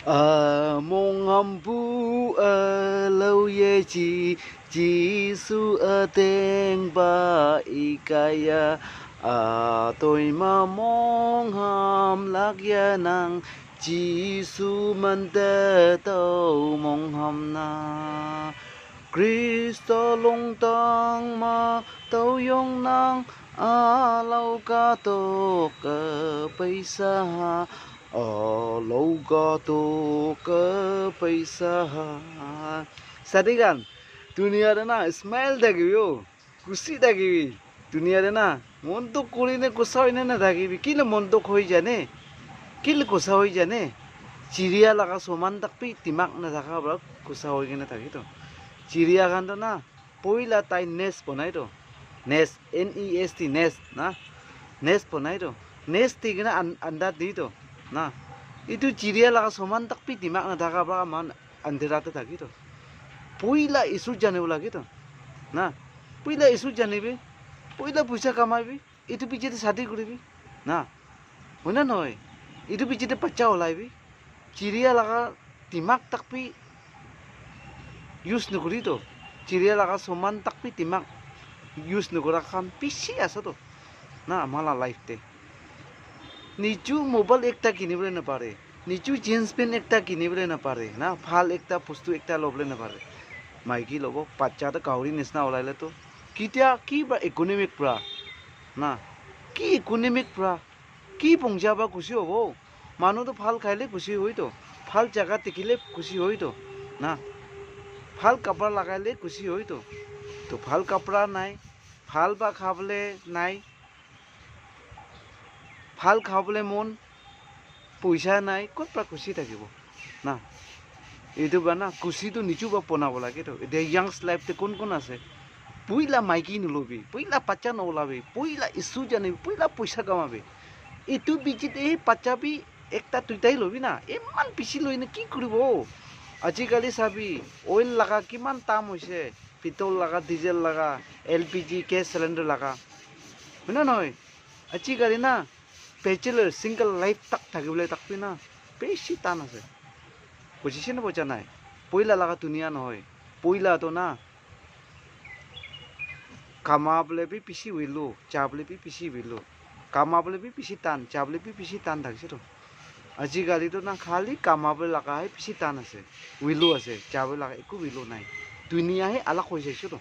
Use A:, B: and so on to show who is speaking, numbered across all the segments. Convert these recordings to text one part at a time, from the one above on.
A: mong hầm bu lâu ye chi su tên ba ikaya tôi mà mong hầm lạc ya nang chi su man te tàu mong hầm na Kristo long tang ma tàu yong nang lâu ca tô cơ paisa lâu ca tô cơ paisa sadigan dunia re na smile dagibi kusi dagibi dunia re na মন তো করিনে কোসা হইনে না থাকিবি কিলে মন তো হই জানে কিলে কোসা হই জানে চিড়িয়া লাগা সমান থাকবি দিমাগ না থাকা বড় কোসা হই কিনে থাকি তো চিড়িয়া খান তো না পইলা তাই নেস বনাই তো নেস NEST নেস না নেস বনাই তো নেস দি কিনে আন্ডা দি তো না itu চিড়িয়া লাগা সমান থাকবি দিমাগ না থাকা বড় মান আন্ধেরাতে থাকি তো পইলা ইসু জানিব লাগে তো না পইলা ইসু জানিবি পইলা পয়সা কামাবি এইটো পিছতে শাদি কৰিবি না হয় না নহয় এইটো পিছতে বাচ্চা ওলাইবি চিৰিয়া লাগা দিমাগ তাকবি ইউজ নকৰি তো চিৰিয়া লাগা সমান তাকবি দিমাগ ইউজ নকৰা কাম পিছি আছে তো না আমাৰ লাইফতে নিজু মোবাইল একটা কিনিবলৈ নাপাৰে নিজু জিন্স পেণ্ট একটা কিনিবলৈ নাপাৰে না ভাল একটা বস্তু একটা ল'বলৈ নাপাৰে মাইকী ল'ব বাচ্চাটো গাহৰি নিচিনা ওলাইলে তো কেতিয়া কি বা ইকনমিক পৰা না কি ইকনমিক পৰা কি পঞ্জাবা খুশি হ'ব মানুহটো ভাল খাইলে খুশি হয়তো ভাল জায়গা দেখিলে খুশি হয়তো না ভাল কাপড় লাগাইলে খুশি হয়তো তো ভাল কাপড়া নাই ভাল বা খাবলে নাই ভাল খাবলে মন পইচা নাই ক'ত পৰা খুশি থাকিব না এইটো বা না খুশিটো নিজু বা বনাব লাগে তো এতিয়া ইয়াংছ লাইফতে কোন কোন আছে পইলা মাইকী নলবি পইলা বাচ্চা নওলাবি পইলা ইস্যু জানিবি পইলা পইচা কামাবি এইটো বিজিত এই বাচ্চাবি একটা দুইটাই লবি না ইমান পিছি লৈ নে কি কৰিব আজিকালি চাবি অইল লাগা কিমান দাম হৈছে পেট্ৰল লাগা ডিজেল লাগা LPG গেছ চিলিণ্ডাৰ লাগা হয় না নহয় আজিকালি না বেচেলাৰ চিংগল লাইফ তাক থাকিবলৈ তাকবি না বেছি টান আছে বুজিছে না বুজা নাই পইলা লাগা দুনিয়া নহয় পইলাটো না কামাবলে বি পিছি হইলো চাবলে বি পিছি হইলো কামাবলে বি পিছি টান চাবলে বি পিছি টান থাকছে তো আজিকালিতো না খালি কামাবলে লাগাহে পিছি টান আছে উইলো আছে চাবলে লাগা একো উইলো নাই দুনিয়াহে আলাক হৈ যাইছো তো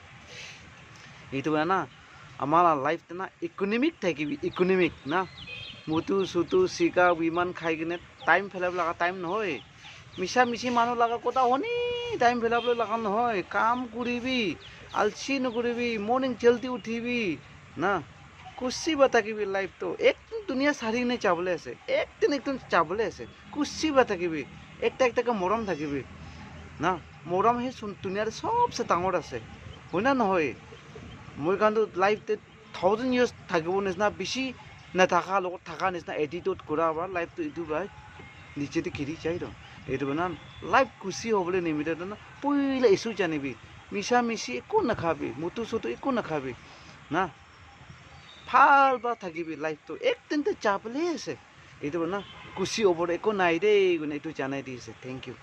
A: এইটো না আমাৰ লাইফতে না ইকনমিক থাকিবি ইকনমিক না মুতু চুতু চিকা বিমান খাই কিনে টাইম ফেলাব লগা টাইম নহয় মিছা মিছি মানুহ লগা কথা শুনি টাইম ফেলাবলৈ লগা নহয় কাম কৰিবি আলচি নকৰিবি মৰ্নিং জলদি উঠিবি না কুচিবা থাকিবি লাইফটো একদিন দুনিয়া চাৰি কিনে যাবলৈ আছে একদিন যাবলৈ আছে কুচিবা থাকিবি একটা একটাকে মৰম থাকিবি না মৰম সেই দুনিয়াৰ চবচে ডাঙৰ আছে হয় না নহয় মই কাৰণটো লাইফতে 1000 years থাকিব নিচিনা বেছি নাথাকা লগত থকা নিচিনা এটিটিউড কৰা বা লাইফটো এইটো বা নিজেতে ঘিৰি যায় তো এইটো না লাইফ খুচি হ'বলৈ নিমিতে না পইলা ইছ্যু জানিবি মিছা মিছি একো নাখাবি মুতু চুতু একো নাখাবি না ভাল বা থাকিবি লাইফটো একদিনতে যাবলৈ আছে এইটো না খুচি হ'বলৈ একো নাই দেই এইটো জানাই দিছে থেংক ইউ